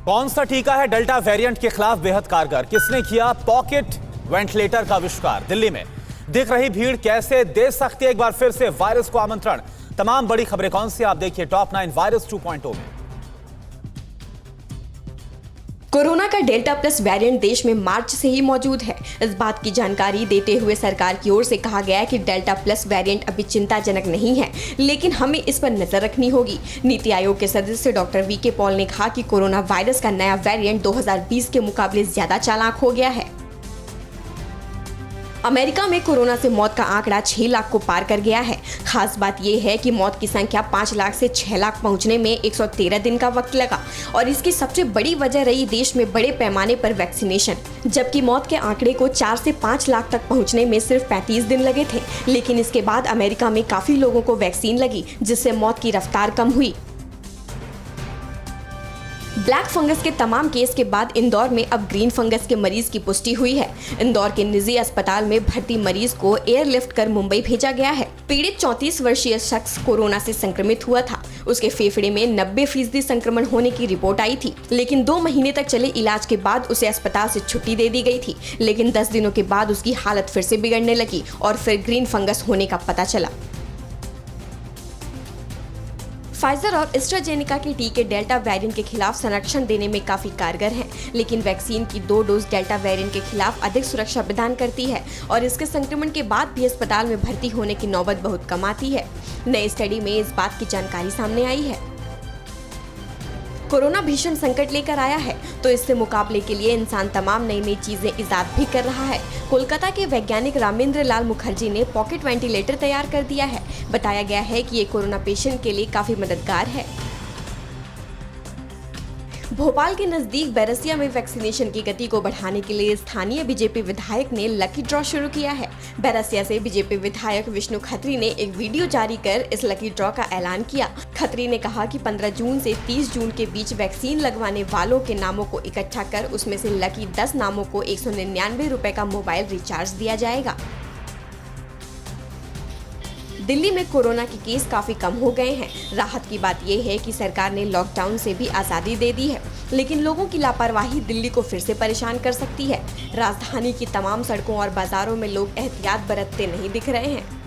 कौन सा टीका है डेल्टा वेरिएंट के खिलाफ बेहद कारगर? किसने किया पॉकेट वेंटिलेटर का आविष्कार? दिल्ली में दिख रही भीड़ कैसे दे सकती है एक बार फिर से वायरस को आमंत्रण? तमाम बड़ी खबरें कौन सी, आप देखिए टॉप 9 वायरस 2.0 में। कोरोना का डेल्टा प्लस वेरिएंट देश में मार्च से ही मौजूद है। इस बात की जानकारी देते हुए सरकार की ओर से कहा गया है कि डेल्टा प्लस वेरिएंट अभी चिंताजनक नहीं है, लेकिन हमें इस पर नजर रखनी होगी। नीति आयोग के सदस्य डॉक्टर वी.के. पॉल ने कहा कि कोरोना वायरस का नया वेरिएंट 2020 के मुकाबले ज्यादा चालाक हो गया है। अमेरिका में कोरोना से मौत का आंकड़ा 6 लाख को पार कर गया है। खास बात यह है कि मौत की संख्या 5 लाख से 6 लाख पहुंचने में 113 दिन का वक्त लगा और इसकी सबसे बड़ी वजह रही देश में बड़े पैमाने पर वैक्सीनेशन। जबकि मौत के आंकड़े को 4 से 5 लाख तक पहुंचने में सिर्फ 35 दिन लगे थे, लेकिन इसके बाद अमेरिका में काफी लोगों को वैक्सीन लगी, जिससे मौत की रफ्तार कम हुई। ब्लैक फंगस के तमाम केस के बाद इंदौर में अब ग्रीन फंगस के मरीज की पुष्टि हुई है। इंदौर के निजी अस्पताल में भर्ती मरीज को एयरलिफ्ट कर मुंबई भेजा गया है। पीड़ित 34 वर्षीय शख्स कोरोना से संक्रमित हुआ था। उसके फेफड़े में 90% संक्रमण होने की रिपोर्ट आई थी, लेकिन 2 महीने तक चले इलाज के बाद उसे अस्पताल से छुट्टी दे दी गई थी। लेकिन 10 दिनों के बाद उसकी हालत फिर से बिगड़ने लगी और फिर ग्रीन फंगस होने का पता चला। फाइजर और एस्ट्राजेनेका के टीके डेल्टा वेरिएंट के खिलाफ संरक्षण देने में काफी कारगर हैं, लेकिन वैक्सीन की 2 डोज डेल्टा वेरिएंट के खिलाफ अधिक सुरक्षा प्रदान करती है और इसके संक्रमण के बाद भी अस्पताल में भर्ती होने की नौबत बहुत कम आती है। नई स्टडी में इस बात की जानकारी सामने आई है। कोरोना भीषण संकट लेकर आया है, तो इससे मुकाबले के लिए इंसान तमाम नई चीजें इजाद भी कर रहा है। कोलकाता के वैज्ञानिक रामेंद्र लाल मुखर्जी ने पॉकेट वेंटिलेटर तैयार कर दिया है। बताया गया है कि ये कोरोना पेशेंट के लिए काफी मददगार है। भोपाल के नजदीक बैरसिया में वैक्सीनेशन की गति को बढ़ाने के लिए स्थानीय बीजेपी विधायक ने लकी ड्रॉ शुरू किया है। बैरसिया से बीजेपी विधायक विष्णु खत्री ने एक वीडियो जारी कर इस लकी ड्रॉ का ऐलान किया। खत्री ने कहा कि 15 जून से 30 जून के बीच वैक्सीन लगवाने वालों के नामों को इकट्ठा कर उसमें से लकी 10 नामों को 199 रुपए का मोबाइल रिचार्ज दिया जाएगा। दिल्ली में कोरोना के केस काफी कम हो गए हैं। राहत की बात यह है कि सरकार ने लॉकडाउन से भी आजादी दे दी है, लेकिन लोगों की लापरवाही दिल्ली को फिर से परेशान कर सकती है। राजधानी की तमाम सड़कों और बाजारों में लोग एहतियात बरतते नहीं दिख रहे हैं।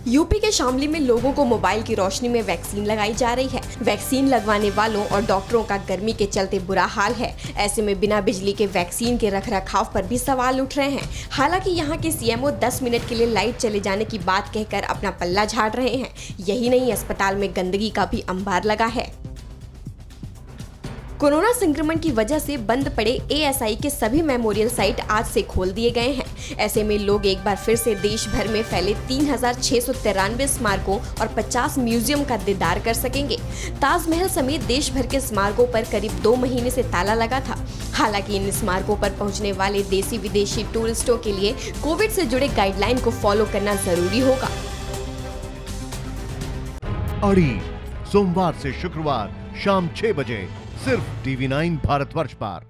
यूपी के शामली में लोगों को मोबाइल की रोशनी में वैक्सीन लगाई जा रही है। वैक्सीन लगवाने वालों और डॉक्टरों का गर्मी के चलते बुरा हाल है। ऐसे में बिना बिजली के वैक्सीन के रखरखाव पर भी सवाल उठ रहे हैं। हालांकि यहाँ के सीएमओ 10 मिनट के लिए लाइट चले जाने की बात कहकर अपना पल्ला झाड़ रहे हैं। यही नहीं, अस्पताल में गंदगी का भी अंबार लगा है। कोरोना संक्रमण की वजह से बंद पड़े एएसआई के सभी मेमोरियल साइट आज से खोल दिए गए हैं। ऐसे में लोग एक बार फिर से देश भर में फैले 3693 स्मारकों और 50 म्यूजियम का दीदार कर सकेंगे। ताजमहल समेत देश भर के स्मारकों पर करीब 2 महीने से ताला लगा था। हालांकि इन स्मारकों पर पहुंचने वाले देसी विदेशी टूरिस्टों के लिए कोविड से जुड़े गाइडलाइन को फॉलो करना जरूरी होगा। अड़ी सोमवार से शुक्रवार शाम 6 बजे सिर्फ TV9 भारतवर्ष पर।